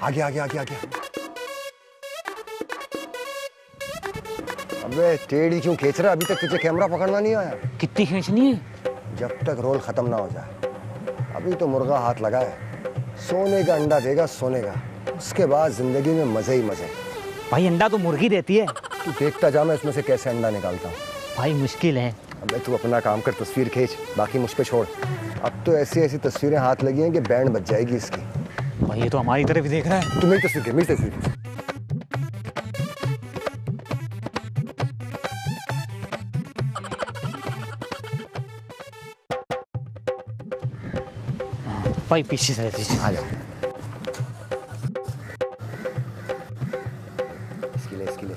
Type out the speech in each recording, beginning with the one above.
आगे आगे आगे आगे। अबे टेढ़ी क्यों खींच रहा? अभी तक तुझे कैमरा पकड़ना नहीं आया? कितनी खींचनी है? जब तक रोल खत्म ना हो जाए। अभी तो मुर्गा हाथ लगा है, सोने का अंडा देगा सोने का, उसके बाद जिंदगी में मजे ही मजे। भाई अंडा तो मुर्गी देती है। तू देखता जा मैं इसमें से कैसे अंडा निकालता हूँ। भाई मुश्किल है। अबे तू अपना काम कर, तस्वीर खींच, बाकी मुझ पे छोड़। अब तो ऐसी ऐसी तस्वीरें हाथ लगी हैं कि बैंड बज जाएगी इसकी। भाई ये तो हमारी तरफ ही देख रहा है। तू मेरी तस्वीर खींच, मेरी तस्वीर खींच। भाई पीछे से आ जाओ। इसके लिए इसके लिए।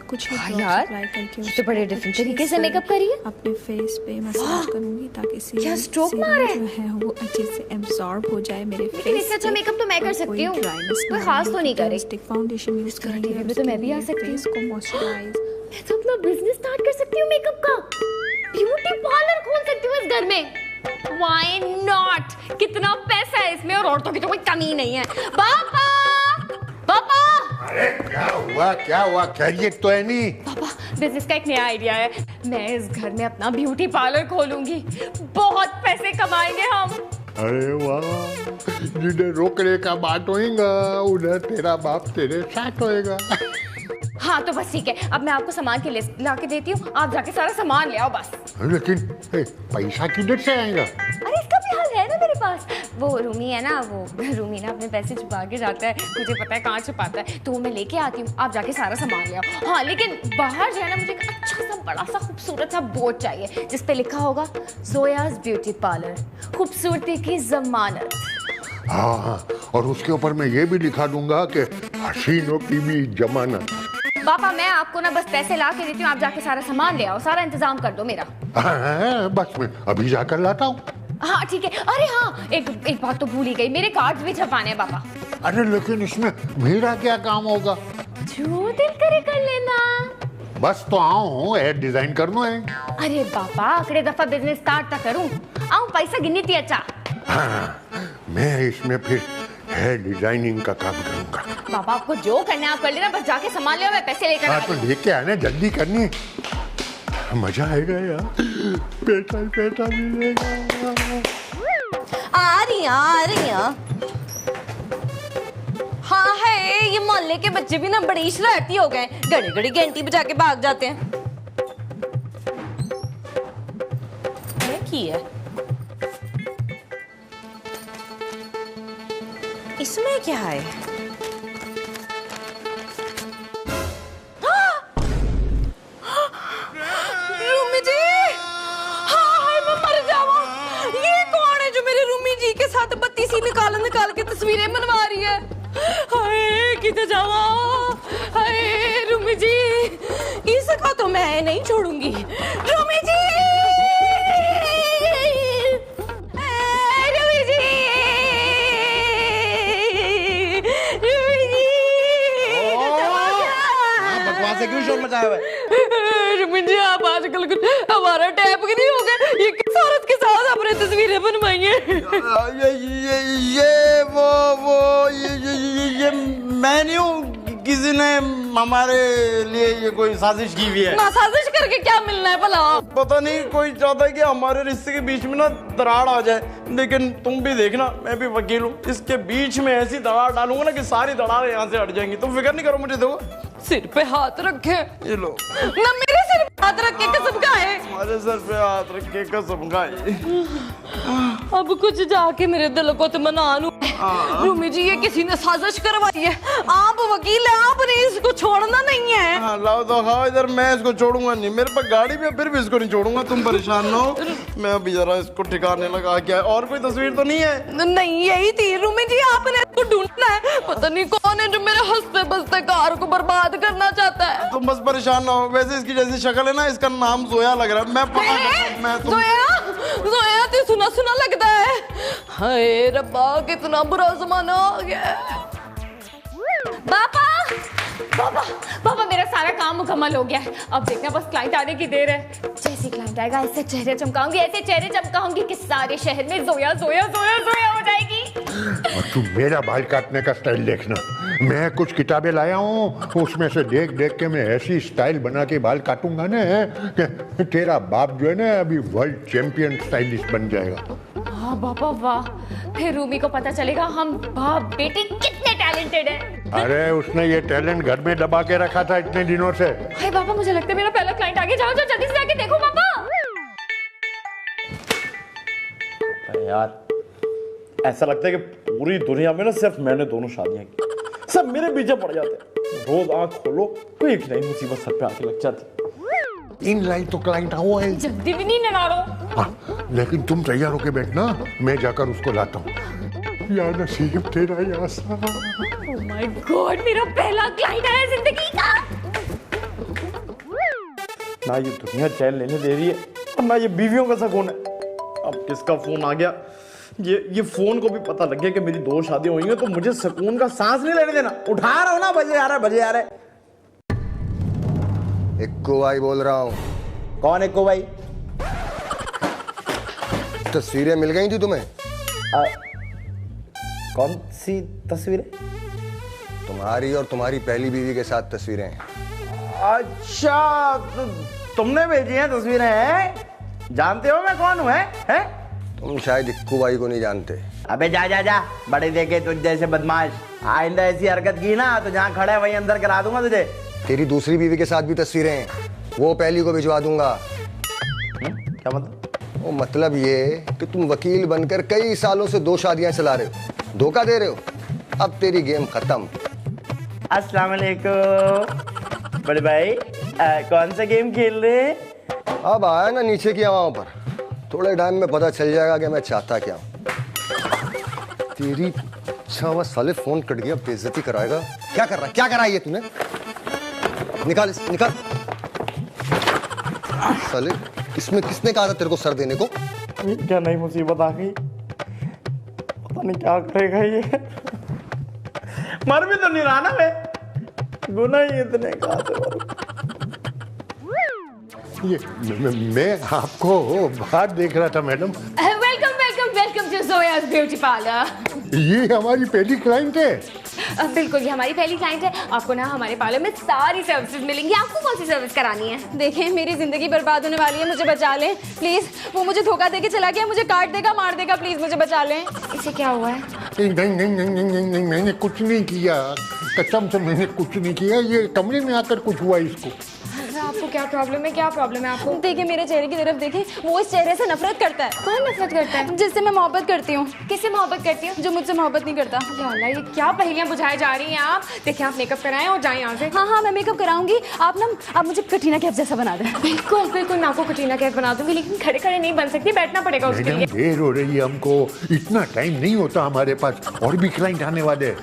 कुछ यार तो बड़े डिफरेंट तरीके से मेकअप करी है। अपने फेस पे मसाज करूंगी ताकि क्या स्ट्रोक मार है? जो है वो अच्छे से एब्सॉर्ब हो जाए मेरे फेस। इससे अच्छा मेकअप तो मैं कर सकती हूँ, कोई खास तो नहीं करे। स्टिक फाउंडेशन यूज करेंगे टीवी पे तो मैं भी आ सकती हूँ। को मॉइस्चराइज। मैं तो अपना बिजनेस स्टार्ट कर सकती हूँ मेकअप का, ब्यूटी पार्लर खोल सकती हूँ इस घर में। Why not? कितना पैसा है इसमें और औरतों की तो कोई कमी नहीं है। पापा पापा। अरे क्या हुआ? खैरियत तो है नहीं? पापा बिजनेस का एक नया आइडिया है, मैं इस घर में अपना ब्यूटी पार्लर खोलूंगी, बहुत पैसे कमाएंगे हम। अरे वाह, जिन्हें रोकने का बात होएगा उन्हें तेरा बाप तेरे साथ होएगा। हाँ तो बस ठीक है, अब मैं आपको सामान की लिस्ट ला के देती हूँ, आप जाके सारा सामान ले आओ बस। लेकिन पैसा किधर से आएगा? अरे इसका भी हाल है ना मेरे पास, वो रूमी है ना, वो रूमी ना अपने पैसे छुपा के जाता है, मुझे पता है कहाँ छुपाता है, तो वो मैं लेके आती हूँ, आप जाके सारा सामान ले आओ। हाँ लेकिन बाहर जो है ना मुझे एक अच्छा सा बड़ा सा खूबसूरत सा बोर्ड चाहिए जिसपे लिखा होगा जोयाज ब्यूटी पार्लर, खूबसूरती की जमानत। हाँ, और उसके ऊपर मैं ये भी लिखा दूंगा कि हसीनों की भी जमानत। पापा मैं आपको ना बस पैसे ला के देती हूँ, आप जाके सारा सामान ले आओ, सारा इंतजाम कर दो मेरा। हाँ, बस मैं अभी जाकर लाता हूँ। हाँ ठीक है। अरे हाँ एक बात तो भूल ही गई, मेरे कार्ड्स भी छपाने हैं पापा। अरे लेकिन इसमें मेरा क्या काम होगा? जो दिल करे कर लेना। बस तो आओ, एड डिजाइन करना है। अरे पापा अगले दफा बिजनेस स्टार्ट तक करूँ, आऊँ पैसा गिननी थी। अच्छा हाँ, मैं इसमें फिर हेयर डिजाइनिंग का काम करूंगा। पापा आपको जो करना है आप कर लेना, बस जाके सामान ले, मैं पैसे लेकर हाँ तो लेके आना, जल्दी करनी, मजा आएगा यार, पैसा ही पैसा मिलेगा। आ रही हैं। हाँ है, ये मोहल्ले के बच्चे भी ना बड़ी शरारती हो गए, घड़ी घड़ी घंटी बजा के भाग जाते हैं। ये की है? इसमें क्या है? रूमी जी, हाँ हाय मैं मर जावा। ये कौन है जो मेरे रूमी जी के साथ बत्ती सी निकाल के तस्वीरें बनवा रही है? हाय किधर जावा? हाय रूमी जी, इसका तो मैं नहीं छोड़ूंगी। रूमी जी, क्यों शोर मचाया हुआ है? रुमिन जी आप आजकल हमारा टैप की नहीं हो गया, ये किस औरत के साथ आपने तस्वीरें बनवाई हैं? ये मैं नहीं हूँ, किसी ने हमारे लिए ये कोई साजिश की हुई है। ना साजिश करके क्या मिलना है भला? पता नहीं, कोई चाहता है कि हमारे रिश्ते के बीच में ना दरार आ जाए, लेकिन तुम भी देखना, मैं भी वकील हूँ, इसके बीच में ऐसी दरार डालूंगा ना कि सारी दरारें यहाँ से हट जाएंगी। तुम फिक्र नहीं करो, मुझे दो। सिर पे हाथ रखे, ये लो ना मेरे सिर पे हाथ रख के कसम खाए। हमारे सर पे हाथ रख के कसम खाए। अब कुछ जाके मेरे दिल को तो मना लूं। रूमी जी ये किसी ने साजिश करवाई है, आप वकील हैं, आपने इसको छोड़ना नहीं है। हाँ लाओ तो खाओ इधर, मैं इसको छोड़ूंगा नहीं, मेरे पास गाड़ी भी है, फिर भी इसको नहीं छोड़ूंगा, तुम परेशान ना हो। मैं अभी जरा इसको ठिकाने लगा के, और कोई तस्वीर तो नहीं है? नहीं यही थी रूमी जी, आपने इसको ढूंढना है, पता नहीं कौन है जो मेरे हंसते बसते कार को बर्बाद करना चाहता है। तुम बस परेशान ना हो, वैसे इसकी जैसी शक्ल है ना, इसका नाम जोया लग रहा है। मैं जोया तो सुना सुना लगता है। हाय रब्बा कितना बुरा जमाना आ गया। पापा पापा पापा मेरा सारा काम मुकम्मल हो गया है। अब देखना बस क्लाइंट आने की देर है। जैसे क्लाइंट आएगा ऐसे चेहरे चमकाऊंगी, ऐसे चेहरे चमकाऊंगी कि सारे शहर में जोया जोया जोया जोया हो जाएगी। और तू मेरा बाल काटने का स्टाइल देखना। मैं कुछ किताबें लाया हूँ, उसमें से देख देख के मैं ऐसी स्टाइल बना के बाल काटूंगा ना कि तेरा बाप जो है ना अभी वर्ल्ड चैंपियन स्टाइलिस्ट बन जाएगा। हाँ बाबा वाह, फिर रूमी को पता चलेगा हम बाप बेटे कितने टैलेंटेड हैं। अरे उसने ये टैलेंट घर में दबा के रखा था इतने दिनों से। हाय पापा मुझे लगता है मेरा पहला क्लाइंट आ गया। जाओ जाओ जल्दी से जाके देखो पापा। यार ऐसा लगता है कि पूरी दुनिया में ना सिर्फ मैंने दोनों शादियां की, सब मेरे पीछे पड़ जाते हैं। रोज आंख खोलो तो एक नई मुसीबत सर पे आके लग जाती। इन लाइन तो क्लाइंट हुआ है। जल्दी भी नहीं नना रहो। हाँ, लेकिन तुम तैयार होके बैठना, मैं जाकर उसको लाता हूँ। या नसीब तेरा या सा। ओह माय गॉड, मेरा पहला क्लाइंट आया जिंदगी का। ना ये दुनिया चैन लेने दे रही है और ना ये बीवियों का सुकून है। अब किसका फोन आ गया? ये फोन को भी पता लग गया कि मेरी 2 शादियां हुई हैं, तो मुझे सुकून का सांस नहीं लेने देना। उठा रहा हूं ना, बजे आ रहा है। इक्को भाई बोल रहा हूँ। कौन इक्को भाई? तस्वीरें मिल गई थी तुम्हें? कौन सी तस्वीरें? तुम्हारी और तुम्हारी पहली बीवी के साथ तस्वीरें। अच्छा, तो तुमने भेजी हैं तस्वीरें? हैं? जानते हो मैं कौन हूँ? हैं? तुम शायद इक्कू भाई को नहीं जानते। अबे जा बड़े देखे तुझ जैसे बदमाश। आइंदा ऐसी हरकत की ना तो जहाँ खड़ा है वहीं अंदर करा दूंगा तुझे। तेरी दूसरी बीवी के साथ भी तस्वीरें हैं, वो पहली को भिजवा दूंगा। क्या मतलब? वो मतलब ये कि तुम वकील बनकर कई सालों से 2 शादियां चला रहे हो, धोखा दे रहे हो। अब तेरी गेम खत्म। अस्सलाम वालेकुम बड़े भाई, कौन सा गेम खेल रहे हैं? अब आया ना नीचे की हवाओं पर, थोड़े टाइम में पता चल जाएगा कि मैं चाहता क्या हूँ। तेरी अच्छा हुआ साले, फोन कट गया, बेइज्जती कराएगा। क्या कर रहा है? क्या करा ये तूने? निकाल निकाल। साले किसने कहा था तेरे को सर देने को? क्या नई मुसीबत आ गई? पता नहीं क्या करेगा ये। मर भी तो नहीं रहा ना मैं, गुनाह ही इतने ये मैं आपको बाहर देख रहा था madam. Welcome welcome welcome to Joyas beauty parlour. ये हमारी पहली क्लाइंट है। बिल्कुल, ये हमारी पहली क्लाइंट है। आपको ना हमारे पार्लर में सारी सर्विसेज मिलेंगी। आपको कौन सी सर्विस करानी है? देखें मेरी जिंदगी बर्बाद होने वाली है, मुझे बचा लें प्लीज। वो मुझे धोखा देके चला गया, मुझे काट देगा, मार देगा, प्लीज मुझे बचा लें। इसे क्या हुआ है? नहीं, मैंने कुछ नहीं किया, कसम से मैंने कुछ नहीं किया। ये कमरे में आकर कुछ हुआ इसको। आपको क्या प्रॉब्लम है? क्या प्रॉब्लम है आपको? देखिए मेरे चेहरे की तरफ देखिए, वो इस चेहरे से नफरत करता है। कौन नफरत करता है? जिससे मैं मोहब्बत करती हूँ। किससे मोहब्बत करती हूँ? जो मुझसे मोहब्बत नहीं करता। या अल्लाह, ये क्या पहेलियां बुझाई जा रही हैं आप? देखिए आप मेकअप कराएं और जाएं यहाँ से। हाँ मैं मेकअप कराऊंगी। आप मुझे कटरीना कैफ जैसा बना दें। बिल्कुल बिल्कुल, मैं आपको कटरीना कैफ बना दूंगी, लेकिन खड़े खड़े नहीं बन सकती, बैठना पड़ेगा उसके लिए। देर हो रही है हमको, इतना टाइम नहीं होता हमारे पास, और भी क्लाइंट आने वाले।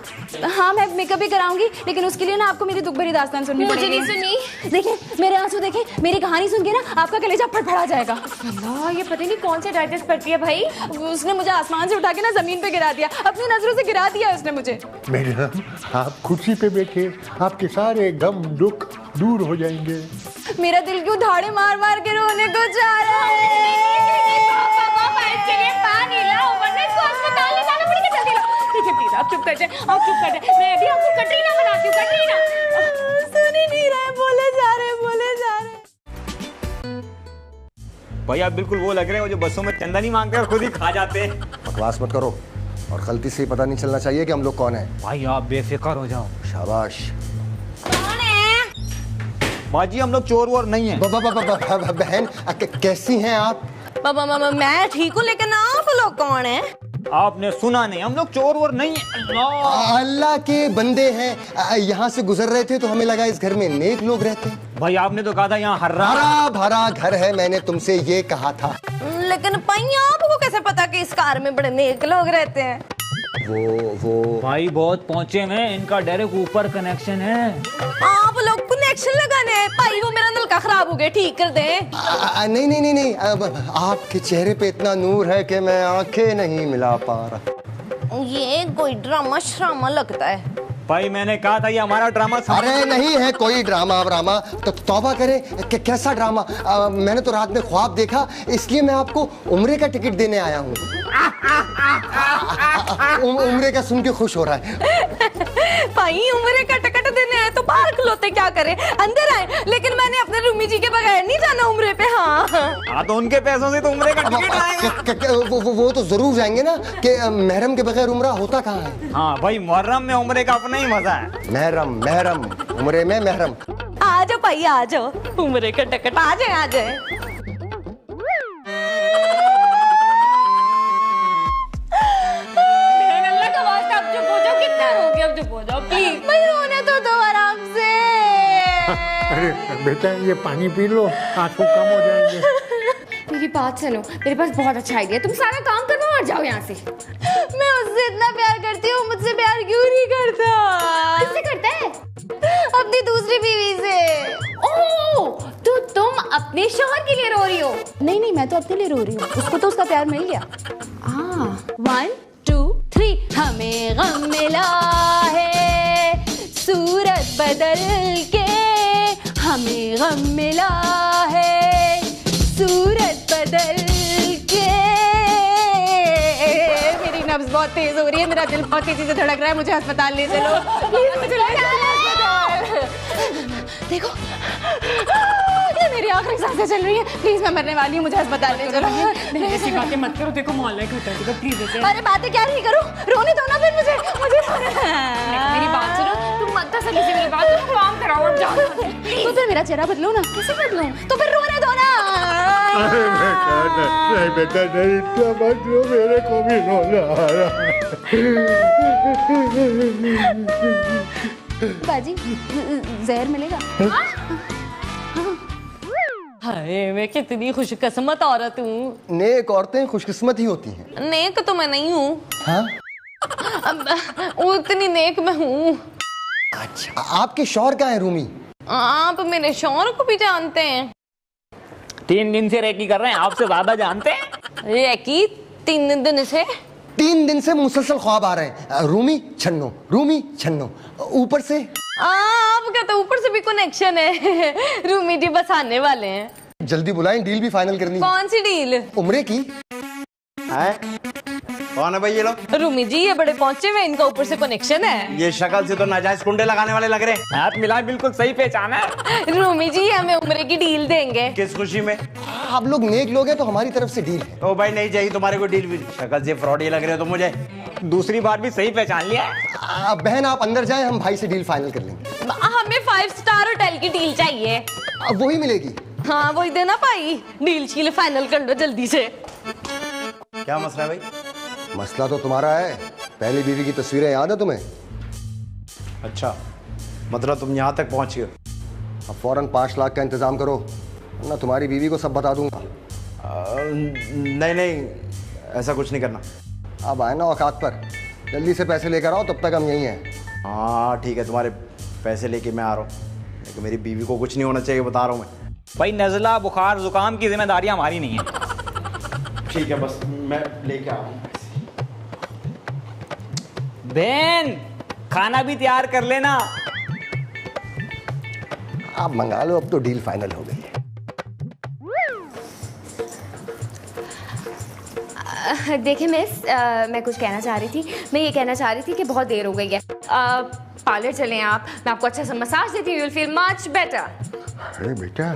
हाँ मैं मेकअप भी कराऊंगी, लेकिन उसके लिए ना आपको मेरी दुख भरी दास्तान सुननी मुझे पड़ेगी। नहीं सुनी। देखिए मेरे आंसू देखें, मेरी कहानी सुन के ना आपका कलेजा फड़फड़ा जाएगा। अल्लाह, ये पता नहीं कौन से डायरेक्टर्स पढ़ती है भाई। उसने मुझे आसमान से उठा के ना जमीन पे गिरा दिया, अपनी नजरों से गिरा दिया उसने मुझे। मैडम आप कुर्सी पे बैठे, आपके सारे गम दुख दूर हो जाएंगे। मेरा दिल क्यों धाड़े मार मार के रोने को चाह रहा है। आप चुप कर जाए, आप चुप कर जाए। मैं अभी आपको कटरीना बनाती हूँ, कटरीना। सुन ही नहीं रहे, बोले जा रहे। भाई आप बिल्कुल वो लग रहे हो जो बसों में चंदा नहीं मांगते और खुद ही खा जाते हैं। बकवास मत करो, और गलती से ही पता नहीं चलना चाहिए कि हम लोग कौन हैं। भाई आप बेफिक्र हो जाओ। शाबाश। कौन है? बाजी हम लोग चोर वोर नहीं है। बहन कैसी हैं आप? बाबा मैं ठीक हूँ, लेकिन आप लोग कौन हैं? आपने सुना नहीं, हम लोग चोर वोर नहीं है। अल्लाह अल्लाह के बंदे हैं। यहाँ से गुजर रहे थे तो हमें लगा इस घर में नेक लोग रहते हैं। भाई आपने तो कहा था यहाँ हरा भरा घर है, मैंने तुमसे ये कहा था। लेकिन भैया आपको कैसे पता कि इस कार में बड़े नेक लोग रहते हैं? वो भाई बहुत पहुंचे में, इनका डायरेक्ट ऊपर कनेक्शन है। आप लोग कनेक्शन लगाने हैं भाई, वो मेरा नलका खराब हो गया, ठीक कर दे। नहीं, अब आपके चेहरे पे इतना नूर है कि मैं आंखें नहीं मिला पा रहा। ये कोई ड्रामा श्रामा लगता है। भाई मैंने कहा था ये हमारा ड्रामा अरे नहीं है कोई ड्रामा वरामा, तो तौबा करें कैसा ड्रामा। मैंने तो रात में ख्वाब देखा, इसलिए मैं आपको उम्रे का टिकट देने आया हूँ। उम्रे का सुन के खुश हो रहा है। भाई उम्रे का टिकट देने आए तो बाहर खलोते क्या करें, अंदर आए। लेकिन मैंने अपने रूमी जी के बगैर नहीं जाना उम्रे पे। हाँ तो उनके पैसों से तो उम्रे का टिकट आएगा। वो तो जरूर जाएंगे ना, कि महरम के बगैर उम्रा होता कहाँ है। हाँ भाई, मुहर्रम में उम्रे का अपना ही मजा है। महरम महरम उम्रे में महरम। आ जाओ भाई आ जाओ, उम्रे का टिकट आ जाए आ जाए। अरे बेटा ये पानी पी लो, आंसू कम हो जाएंगे। मेरी बात सुनो, मेरे पास बहुत अच्छा आइडिया, तुम सारा काम करो और जाओ यहाँ से। मैं उससे इतना प्यार करती हूँ, मुझसे प्यार क्यों नहीं करता? किससे करता है? अपनी दूसरी बीवी से। ओह, तो तुम अपने शौहर के लिए रो रही हो? नहीं नहीं, मैं तो अपने लिए रो रही हूँ, उसको तो उसका प्यार मिल गया। 1 2 3 हमें गम मिला है सूरत बदल के, हमें गम मिला है सूरत बदल के। मेरी नब्ज बहुत तेज हो रही है, मेरा दिल बहुत तेजी से धड़क रहा है, मुझे अस्पताल ले चलो प्लीज, मुझे ले चलो। देखो ये मेरी आखिरी सांसें चल रही है, प्लीज मैं मरने वाली हूँ, मुझे अस्पताल ले चलो। ऐसी बातें मत करो, देखो मोहल्ला का होता है, प्लीज ऐसे। अरे बातें क्या नहीं करूँ, रोने दो ना फिर मुझे मेरी बात सुनो, तुम मत तसल्ली से मेरी बात सुनो, काम कराओ और जाओ। तो फिर मेरा चेहरा बदलो ना। कैसे बदलूं? तो फिर रोने दो ना। अरे बेटा नहीं, इतना मत रो, मेरे को भी रोना आ रहा है। बाजी जहर मिलेगा? हाय मैं कितनी खुशकिस्मत औरत हूँ। नेक औरतें खुशकिस्मत ही होती हैं। नेक तो मैं नहीं हूँ। हाँ? उतनी नेक मैं हूँ। अच्छा, आपके शौहर कहाँ है रूमी? आप मेरे शौहर को भी जानते हैं? 3 दिन से रेकी कर रहे हैं, आपसे ज्यादा जानते हैं। रेकी 3 दिन से? 3 दिन से मुसलसल ख्वाब आ रहे हैं, रूमी छन्नो रूमी छन्नो। ऊपर से आपका तो ऊपर से भी कनेक्शन है। रूमी जी बस आने वाले हैं। जल्दी बुलाएं, डील भी फाइनल करनी है। कौन सी डील? उम्रे की। कौन है भाई ये लोग? रूमी जी ये बड़े पहुंचे हुए, इनका ऊपर से कनेक्शन है। ये शक्ल से तो नाजायज कुंडे लगाने वाले लग रहे हैं। हाथ मिला, बिल्कुल सही पहचाना है। रूमी जी हमें उम्रे की डील देंगे। किस खुशी में? आप लोग नेक लोग हैं तो हमारी तरफ से डील है। ओ भाई नहीं चाहिए तुम्हारे को डील भी, शक्ल से फ्रॉड ही लग रहे हो तो मुझे। दूसरी बार भी सही पहचान लिया है। बहन आप अंदर जाएं, हम भाई से डील फाइनल कर लेंगे। हमें 5 स्टार होटल की डील चाहिए। अब वही मिलेगी। हाँ वही देना भाई, डील शील फाइनल कर लो जल्दी से। क्या मसला है भाई? मसला तो तुम्हारा है, पहली बीवी की तस्वीरें याद है तुम्हें? अच्छा, मतलब तुम यहाँ तक पहुँच गए। अब फौरन 5 लाख का इंतजाम करो, वरना तुम्हारी बीवी को सब बता दूंगा। नहीं नहीं, ऐसा कुछ नहीं करना। अब आए ना औकात पर, जल्दी से पैसे लेकर आओ, तब तक हम यहीं हैं। हाँ ठीक है, तुम्हारे पैसे लेके मैं आ रहा हूँ, लेकिन मेरी बीवी को कुछ नहीं होना चाहिए, बता रहा हूँ मैं। भाई नजला बुखार जुकाम की जिम्मेदारी हमारी नहीं है। ठीक है, बस मैं लेके आ रहा हूँ। बहन खाना भी तैयार कर लेना। आप मंगा लो, अब तो डील फाइनल हो गई है। देखिए मिस, मैं कुछ कहना चाह रही थी। मैं ये कहना चाह रही थी कि बहुत देर हो गई है, पार्लर चलें आप, मैं आपको अच्छा सा मसाज देती हूँ, you will feel much better. अरे बेटा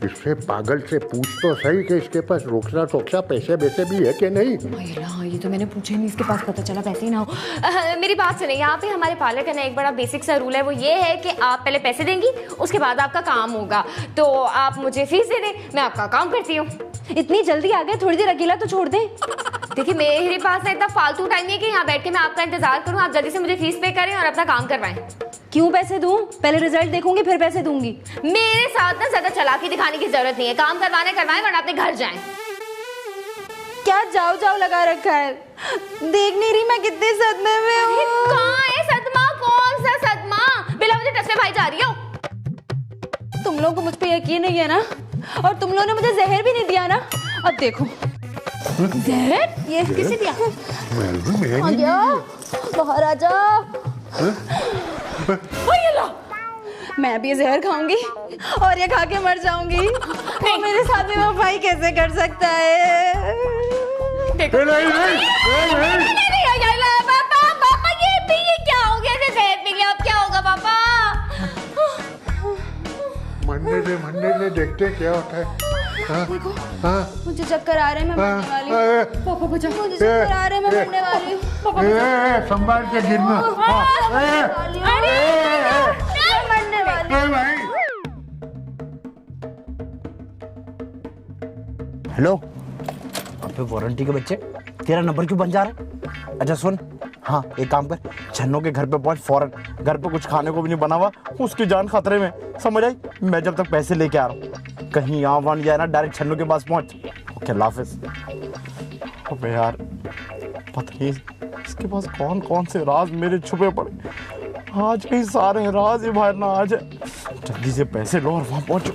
इससे पागल से पूछ तो सही कि इसके पास रोकसा टोकसा पैसे वैसे भी है कि नहीं। हाँ ये तो मैंने पूछा ही नहीं, इसके पास पता चला पैसे ही ना हो। मेरी बात सुनिए, यहाँ पे हमारे पार्लर का ना एक बड़ा बेसिक सा रूल है, वो ये है कि आप पहले पैसे देंगी, उसके बाद आपका काम होगा। तो आप मुझे फीस दे दें, मैं आपका काम करती हूँ। इतनी जल्दी आ गए, थोड़ी देर अकेला तो छोड़ दें। देखिए मेरे पास ना इतना फालतू टाइम नहीं है कि यहाँ बैठ के मैं आपका इंतजार करूँ। आप जल्दी से मुझे फीस पे करें और अपना काम करवाएं। क्यों पैसे दूं? पहले रिजल्ट देखूंगी फिर पैसे दूंगी। मेरे साथ ना ज्यादा चालाकी दिखाने की जरूरत नहीं है, काम करवाने करवाएं वरना अपने घर जाएं। क्या जाओ जाओ लगा रखा है, देख नहीं रही मैं कितने सदमे में हूँ। कहाँ है सदमा? कौन सा सदमा? बिला मुझे टसले भाई जा रही हो। तुम लोगों को मुझ पे यकीन नहीं है ना, और तुम लोगों ने मुझे जहर भी नहीं दिया ना। अब देखो जहर ये किसने दिया? मैं आ गया, बाहर आ जा। ओ ये लो, मैं भी जहर खाऊंगी और ये खा के मर जाऊंगी। तो मेरे साथ में वफाई कैसे कर सकता है? देखो पापा ये क्या हो गया? जहर पी लिया, अब क्या होगा पापा? मरने दे देखते क्या होता है। हाँ, देखो हाँ, मुझे चक्कर आ रहे हैं, मैं मरने वाली हूँ। पापा बचाओ, मुझे चक्कर आ रहे हैं, मैं मरने वाली हूँ। पापा बचाओ, संभाल के गिरना। मैं मरने वाली हूँ। भाई हेलो, अबे वारंटी के बच्चे, तेरा नंबर क्यों बन जा रहा है? अच्छा सुन, हाँ एक काम कर, छन्नो के घर पे पहुंच फौरन। घर पे कुछ खाने को भी नहीं बना हुआ, उसकी जान खतरे में, समझ आई? मैं जब तक पैसे लेके आ रहा हूँ, कहीं यहाँ वहाँ जाए ना, डायरेक्ट छन्नो के पास पहुंच। ओके, अल्लाह हाफिज। अबे यार, पता नहीं इसके पास कौन कौन से राज मेरे छुपे पड़े। आज कहीं सारे राज ही बाहर ना आ जाए। जल्दी से पैसे लो और वहां पहुंचो।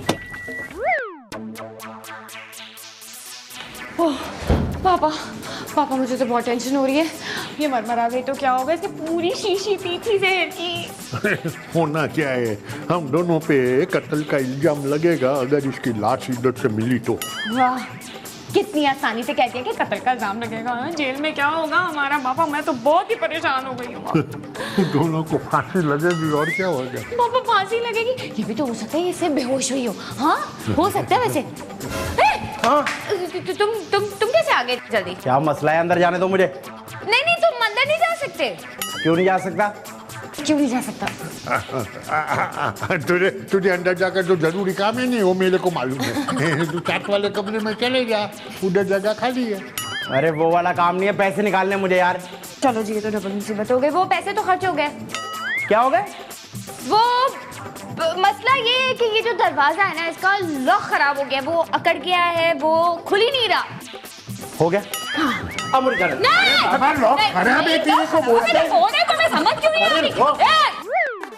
पापा पापा मुझे तो बहुत टेंशन हो रही है। ये मरमरा गई तो क्या होगा? इसने पूरी शीशी पी थी जहर की। होना क्या है, हम दोनों पे कत्ल का इल्जाम लगेगा अगर इसकी लाश इधर से मिली तो। वाह, कितनी आसानी से कह दिया कि कत्ल का इल्जाम लगेगा। जेल में क्या होगा हमारा? पापा मैं तो बहुत ही परेशान हो गई हूँ। दोनों को फांसी लगेगी और क्या होगा? पापा फांसी लगेगी? ये भी तो हो सकता है इससे बेहोश हुई हो। हाँ हो सकता है वैसे। हाँ? तुम कैसे आ गए जल्दी? क्या मसला है? अंदर जाने दो मुझे। नहीं तुम अंदर नहीं जा सकते। क्यों नहीं जा सकता? क्यों नहीं जा सकता? तुझे अंदर जाकर जो जरूरी काम है नहीं वो मेरे को मालूम है। तू चाट वाले कमरे में चले जा, उधर जगह खाली है। अरे वो वाला काम नहीं है, पैसे निकालने मुझे यार। चलो जी, ये तो डबल मुसीबत हो गई। वो पैसे तो खर्च हो गए। क्या हो गए? वो मसला ये है कि ये जो दरवाजा है ना, इसका लॉक खराब हो गया, वो अकड़ गया है, वो खुल ही नहीं रहा। हो गया? अब मुझे जाने दो। लॉक खराब है, तेरे को बोलते हैं। फोन है तो मैं समझ क्यों नहीं आ रही?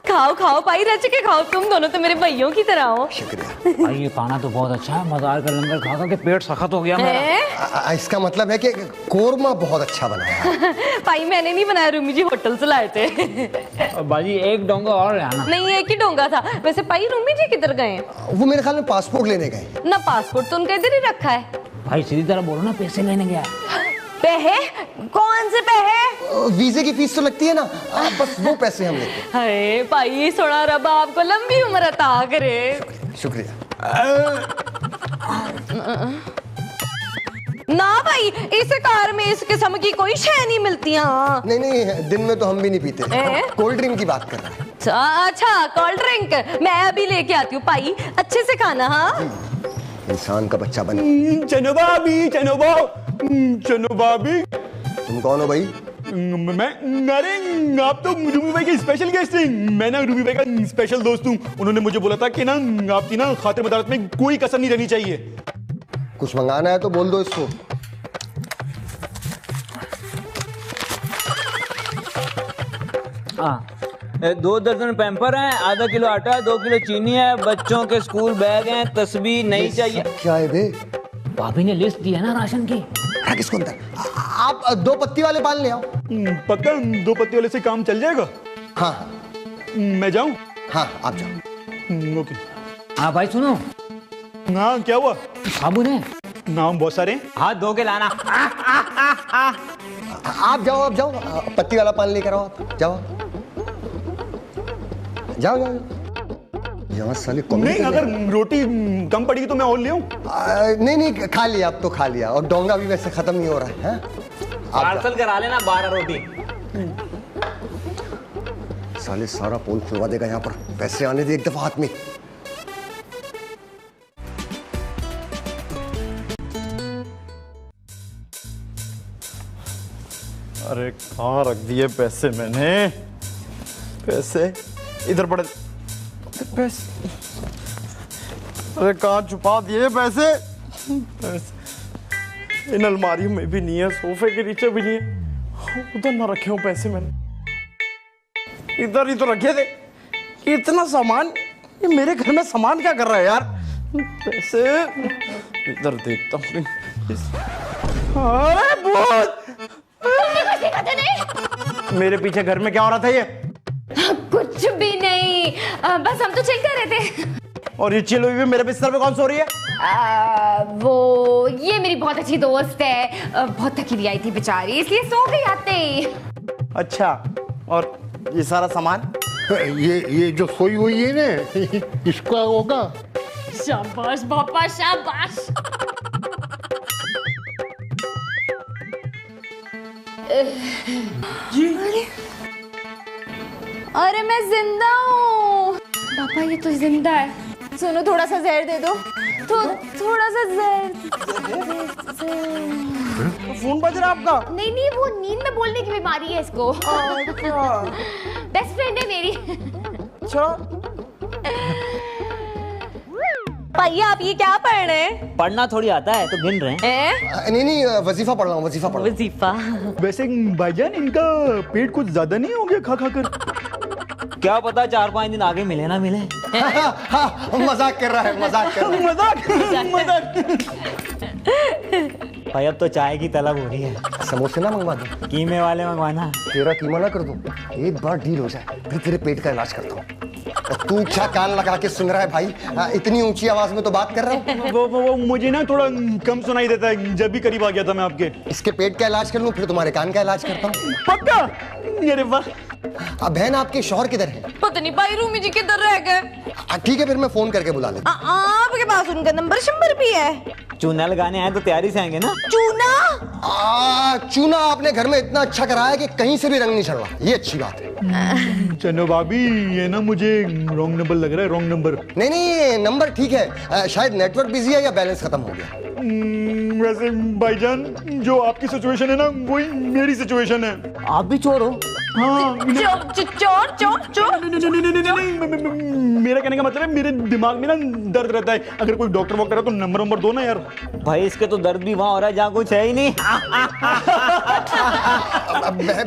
खाओ खाओ पाई, रच के खाओ, तुम दोनों तो मेरे भाइयों की तरह हो। शुक्रिया। भाई ये खाना तो बहुत अच्छा है, मज़ा का लंगर खा खा के पेट सख्त हो गया मेरा। इसका मतलब है कि कोरमा बहुत अच्छा बनाया है। पाई मैंने नहीं बनाया, रूमी जी होटल से लाए थे। बाजी एक डोंगा और है ना? नहीं, एक ही डोंगा था। वैसे पाई रूमी जी किधर गए? वो मेरे ख्याल में पासपोर्ट लेने गए। ना पासपोर्ट तो उनका इधर ही रखा है। भाई सीधी तरह बोलो ना, पैसे लेने गया। पैसे? कौन से पैसे? वीजे की फीस तो लगती है ना, बस वो पैसे हम लेते हैं। हाय पाई, सोना रब आपको लंबी उम्र अता करे। शुक्रिया। ना भाई, इस कार में इस किस्म की कोई शय नहीं मिलती। हाँ नहीं दिन में तो हम भी नहीं पीते। कोल्ड ड्रिंक की बात कर रहे हैं। अच्छा कोल्ड ड्रिंक मैं अभी लेके आती हूँ। पाई अच्छे से खाना। हाँ इंसान का बच्चा बने। चनो भाभी, चनो भाभी। तुम कौन हो भाई? मैं, अरे आप तो रूमी भाई के स्पेशल गेस्ट हैं। मैं ना रूमी भाई का स्पेशल दोस्त हूँ। उन्होंने मुझे बोला था कि ना आपकी ना खातिर मदारत में कोई कसर नहीं रहनी चाहिए। कुछ मंगाना है तो बोल दो इसको। हाँ, 2 दर्जन पैम्पर हैं, आधा किलो आटा, 2 किलो चीनी है, बच्चों के स्कूल बैग हैं, तस्बीह नहीं चाहिए। क्या है बे? भाभी ने लिस्ट दी है ना राशन की। रख इसको अंदर। आप 2 पत्ती वाले पान ले आओ। पक्का 2 पत्ती वाले से काम चल जाएगा? हाँ मैं जाऊँ? हाँ आप जाओ। ओके। हाँ भाई सुनो, हाँ क्या हुआ? बाबू ने नाम बहुत सारे हैं। हाथ धो के लाना। आप जाओ पत्ती वाला पान लेकर आओ। आप जाओ। यहाँ साले नहीं, अगर रोटी कम पड़ेगी तो मैं और ले आऊं। नहीं खा लिया, अब तो खा लिया। और डोंगा भी वैसे खत्म नहीं हो रहा है। पार्सल करा लेना 12 रोटी। साले सारा पोल खुलवा देगा यहाँ पर। पैसे आने दे एक दफा हाथ में। अरे कहाँ रख दिए पैसे मैंने? पैसे इधर पड़े। पैसे अरे कहाँ छुपा दिए पैसे? इन अलमारियों में भी नहीं है, सोफे के नीचे भी नहीं है। उधर ना रखे हो पैसे मैंने, इधर ही तो रखे थे। इतना सामान, ये मेरे घर में सामान क्या कर रहा है यार? पैसे इधर देखता हूँ। अरे भूत! मेरे पीछे घर में क्या हो रहा था ये? कुछ कुछ भी नहीं, बस हम तो चिल कर रहे थे। और ये चिल हुई मेरे बिस्तर पे कौन सो रही है? वो ये मेरी बहुत अच्छी दोस्त है, बहुत थकी हुई आई थी बेचारी, इसलिए सो गई आते ही। अच्छा, और ये सारा सामान? ये जो सोई हुई है ना, इसका होगा। शाबाश पापा शाबाश। अरे मैं जिंदा हूँ। पापा ये तो जिंदा है। सुनो थोड़ा सा जहर दे दो, थोड़ा सा जहर। फोन बज रहा आपका? नहीं नहीं, वो नींद में बोलने की बीमारी है इसको। बेस्ट फ्रेंड है मेरी। अच्छा, भैया आप ये क्या पढ़ रहे हैं? पढ़ना थोड़ी आता है तो गिन रहे हैं। नहीं नहीं, वजीफा पढ़ रहा हूँ, वजीफा पढ़ रहा हूँ। वजीफा। वैसे भाईजान इनका पेट कुछ ज्यादा नहीं हो गया खा खा कर? क्या पता 4-5 दिन आगे मिले ना मिले। मजाक कर रहा है, मजाक कर रहा है। मजाक। भाई अब तो चाय की तलब हो रही है, समोसे ना मंगवा दूं? कीमे वाले मंगवाना। तेरा कीमा ना कर दूं? एक बार डील हो जाए फिर तेरे पेट का इलाज करता हूँ। और तू क्या कान लगा के सुन रहा है भाई? इतनी ऊंची आवाज में तो बात कर रहा हूँ। वो मुझे ना थोड़ा कम सुनाई देता है जब भी करीब आ गया था मैं आपके। इसके पेट का इलाज कर लूं, फिर तुम्हारे कान का इलाज करता हूँ। पक्का? अरे वाह। अब बहन आपके शौहर किधर है? पता नहीं भाई, रूमी जी किधर रह गए? ठीक है, फिर मैं फोन करके बुला लेता आपके पास उनका नंबर शंबर भी है? चूना लगाने आए तो तैयारी से आएंगे ना। चूना? चूना आपने घर में इतना अच्छा कराया कि कहीं से भी रंग नहीं चढ़ रहा, ये अच्छी बात है। चलो भाभी, ये ना मुझे रॉन्ग नंबर लग रहा है, रॉन्ग नंबर। नहीं नहीं, नंबर ठीक है, शायद नेटवर्क बिजी है या बैलेंस खत्म हो गया। वैसे भाईजान जो आपकी सिचुएशन है ना वही मेरी सिचुएशन है। आप भी चोर हो? हाँ। चोर चोर चोर। नहीं, मेरा कहने का मतलब है मेरे दिमाग में ना दर्द रहता है। अगर कोई डॉक्टर वॉक्टर है तो नंबर दो ना यार। भाई इसके तो दर्द भी वहाँ हो रहा है जहाँ कुछ है ही नहीं।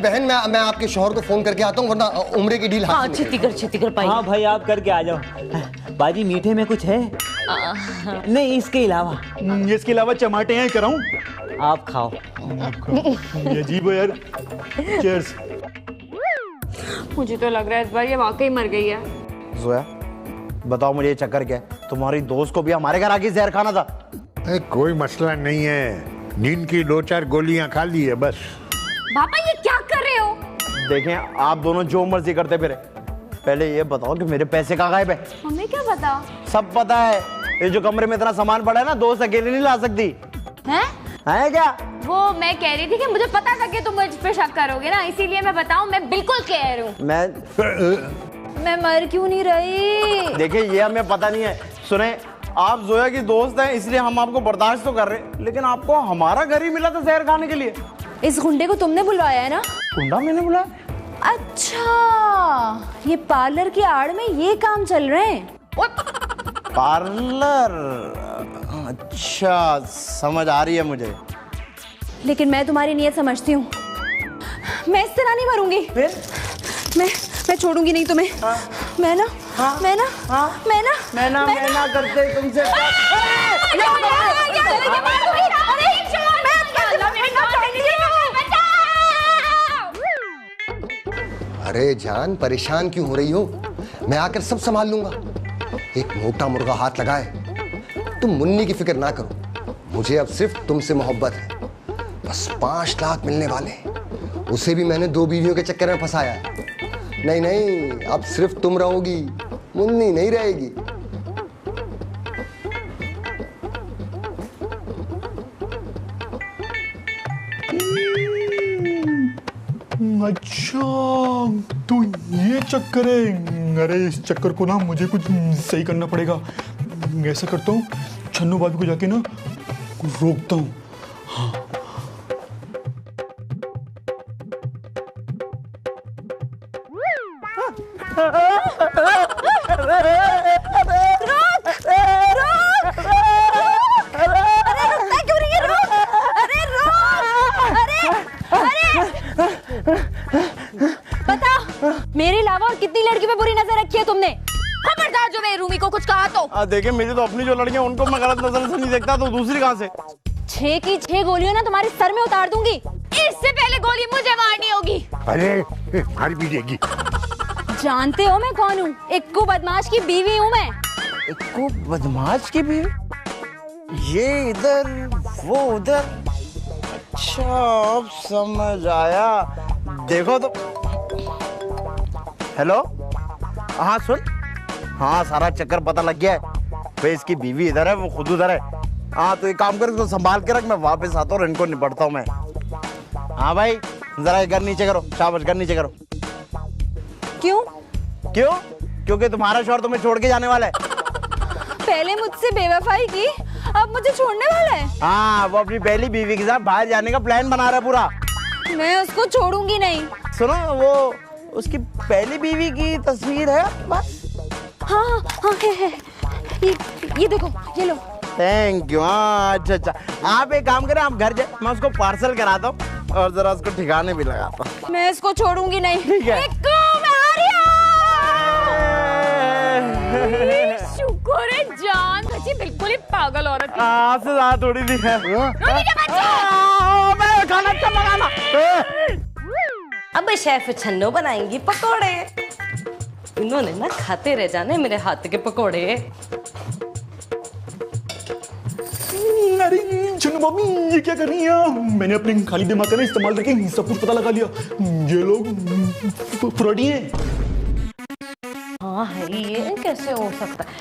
बहन मैं आपके शौहर को फोन करके आता हूँ, वरना उम्रे की डील हाथ हाँ से निकल छत्ती कर भाई। हाँ भाई आप करके आ जाओ। बाजी मीठे में कुछ है? नहीं इसके अलावा। इसके अलावा चमाटे हैं, कराऊं? आप खाओ। ये अजीब है यार। चीयर्स। मुझे तो लग रहा है इस बार ये वाकई मर गई है। जोया बताओ मुझे ये चक्कर क्या है? तुम्हारी दोस्त को भी हमारे घर आके जहर खाना था। कोई मसला नहीं है, नींद की 2-4 गोलियां खा ली है बस। पापा ये क्या कर रहे हो? देखें आप दोनों जो मर्जी करते फिरे, पहले ये बताओ कि मेरे पैसे कहाँ गायब है? हमें क्या पता? सब पता है। ये जो कमरे में इतना सामान पड़ा है ना, दोस्त अकेले नहीं ला सकती हैं? है क्या? वो मैं कह रही थी कि मुझे पता था कि तुम मुझ पे शक करोगे ना, इसीलिए मैं बताऊं, मैं बिल्कुल क्लियर हूँ। मैं मर क्यों नहीं रही? देखिए ये हमें पता नहीं है। सुने, आप जोया की दोस्त हैं इसलिए हम आपको बर्दाश्त तो कर रहे हैं, लेकिन आपको हमारा घर ही मिला था जहर खाने के लिए। इस गुंडे को तुमने बुलवाया है ना? गुंडा मैंने बुलाया? अच्छा, ये पार्लर की आड़ में ये काम चल रहे हैं। पार्लर? अच्छा समझ आ रही है मुझे। लेकिन मैं तुम्हारी नीयत समझती हूँ। मैं इस तरह नहीं मरूंगी। फिर? मैं छोड़ूंगी नहीं तुम्हें। मैं ना करते तुमसे अरे जान, परेशान क्यों हो रही हो? मैं आकर सब संभाल लूंगा। एक मोटा मुर्गा हाथ लगाए। तुम मुन्नी की फिक्र ना करो, मुझे अब सिर्फ तुमसे मोहब्बत है। बस 5 लाख मिलने वाले, उसे भी मैंने 2 बीवियों के चक्कर में फंसाया है। नहीं नहीं, अब सिर्फ तुम रहोगी, मुन्नी नहीं रहेगी। अच्छा तो ये चक्कर है। अरे इस चक्कर को ना मुझे कुछ सही करना पड़ेगा। ऐसा करता हूँ, छन्नू भाभी को जाके ना रोकता हूँ। हाँ। मेरे अलावा और कितनी लड़की पे बुरी नजर रखी है तुमने? खबरदार जो मेरी रूमी को कुछ कहा तो। देखिए मेरी तो अपनी जो लड़कियां उनको मैं गलत नजर से नहीं देखता, तो दूसरी कहां से? 6 की 6 गोलियां ना तुम्हारे सर में उतार दूंगी। इससे पहले गोली मुझे मारनी होगी। अरे मार भी देगी। जानते हो मैं कौन हूँ? इक्कू बदमाश की बीवी हूँ मैं। इक्कू बदमाश की बीवी? ये इधर वो उधर। अच्छा अब समझ आया। देखो तो। हेलो, हाँ सुन, हाँ सारा चक्कर पता लग गया है भाई। इसकी बीवी इधर है, वो खुद उधर है। हाँ तो एक काम कर, इसको संभाल के रख, मैं वापस आता हूँ और इनको निपटता हूँ मैं। हाँ भाई जरा घर नीचे करो, शाबाश घर नीचे करो। क्यों? क्यों? क्योंकि तुम्हारा शौहर तुम्हें छोड़ के जाने वाला है। पहले मुझसे बेवफाई की, अब मुझे छोड़ने वाला है। हाँ वो अपनी पहली बीवी के साथ बाहर जाने का प्लान बना रहा है पूरा। मैं उसको छोड़ूंगी नहीं। सुनो, वो उसकी पहली बीवी की तस्वीर है बस। हाँ हाँ हाँ है। ये देखो, ये लो। Thank you. हाँ अच्छा, आप एक काम करें, आप घर जाए, मैं उसको पार्सल कराता हूँ और जरा उसको ठिकाने भी लगाता हूँ। मैं इसको छोड़ूंगी नहीं। ठीक है। शुक्र है जान बची, बिल्कुल ही पागल औरत थी। आपसे ज्यादा थोड़ी दी है। रोनी के बच्चे। मैं खाना अच्छा बनाना। अब शेफ छन्नो बनाएंगी पकोड़े। इन्होंने ना खाते रह जाने मेरे हाथ के पकोड़े। अरे चलो मम्मी, ये क्या कर रही है? मैंने अपने खाली दिमाग का ना इस्तेमाल करके सब कुछ पता लगा लिया। ये लोग फ्रॉडी हैं। हाँ है, ये कैसे हो सकता है?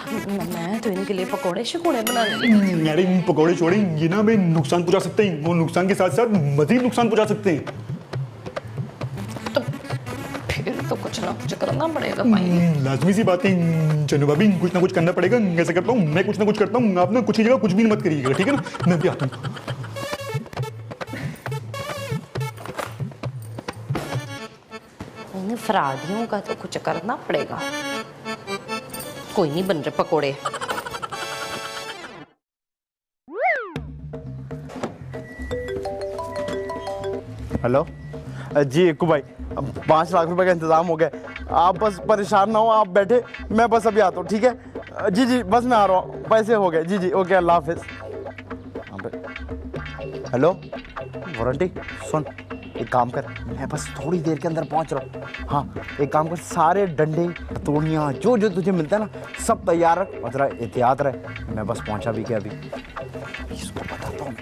मैं तो इनके लिए पकोड़े शिकोड़े बनाने लगी। अरे पकोड़े छोड़े, ये ना हमें नुकसान पहुंचा सकते हैं। वो नुकसान के साथ साथ मजीद नुकसान पहुंचा सकते हैं। तो फिर तो कुछ ना कुछ करना पड़ेगा भाई। लाजमी सी बात है चन्नू भाभी, कुछ ना कुछ करना पड़ेगा। ऐसा करता हूँ मैं, कुछ ना कुछ करता हूँ, आप ना कुछ की जगह कुछ भी मत करिएगा, ठीक है ना? मैं भी आता हूँ। इन फ्राडियों का तो कुछ करना पड़ेगा। कोई नहीं बन रहे पकोड़े। हेलो जी इक्कू भाई, 5 लाख रुपए का इंतजाम हो गया। आप बस परेशान ना हो, आप बैठे, मैं बस अभी आता हूँ, ठीक है? जी जी बस मैं आ रहा हूँ, पैसे हो गए। जी जी ओके, अल्लाह हाफिज। हेलो वारंटी, सुन एक काम कर, मैं बस थोड़ी देर के अंदर पहुंच रहा हूँ। हाँ एक काम कर, सारे डंडे तोड़ियाँ जो जो तुझे मिलता है ना सब तैयार रख और जरा एहतियात रहे। मैं बस पहुंचा भी क्या अभी, इसको बताता हूँ।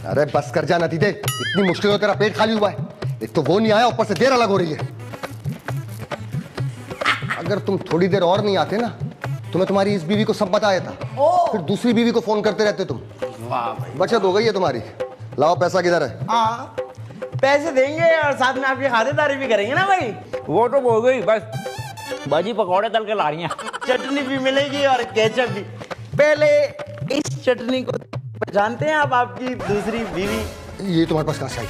अरे बस कर जा नतीजे, इतनी मुश्किल हो तेरा पेट खाली हुआ है। एक तो वो नहीं आया, ऊपर से देर अलग हो रही है। अगर तुम थोड़ी देर और नहीं आते ना तो मैं तुम्हारी इस बीवी को सब बताया था। फिर दूसरी बीवी को फोन करते रहते तुम। बचत हो गई है तुम्हारी। लाओ पैसा किधर है? हाँ पैसे देंगे और साथ में आपकी खातिरदारी भी करेंगे ना भाई। वो तो हो गई, बस बाजी पकौड़े तल के ला रही हैं। चटनी भी मिलेगी और केचप भी। पहले इस चटनी को जानते हैं आप, आपकी दूसरी बीवी, ये तुम्हारे पास कहाँ से आई?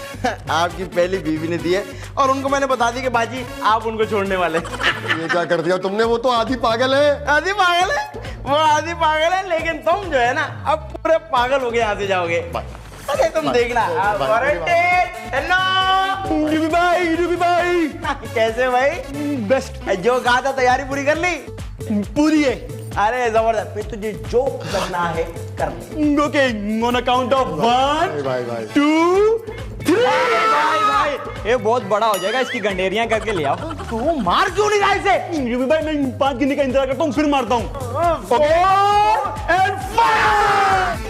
आपकी पहली बीवी ने दी है और उनको मैंने बता दी कि बाजी आप उनको छोड़ने वाले। ये क्या कर दिया तुमने? वो तो आधी पागल है। आधी पागल है वो, आधी पागल है, लेकिन तुम जो है ना अब पूरे पागल हो गए, यहाँ से जाओगे। अरे तुम देखना। रूबी भाई, रूबी भाई कैसे भाई? बेस्ट। जो कहा था तैयारी पूरी कर ली? पूरी है। अरे जबरदस्त, फिर तुझे जो करना है कर। Okay, on account of 1 2 3। भाई ये बहुत बड़ा हो जाएगा, इसकी गंडेरियां करके ले आओ। तू मार क्यों नहीं रहा इसे? रूबी भाई मैं 5 गिनने का इंतजार करता हूँ, फिर मारता हूँ। Okay and fire.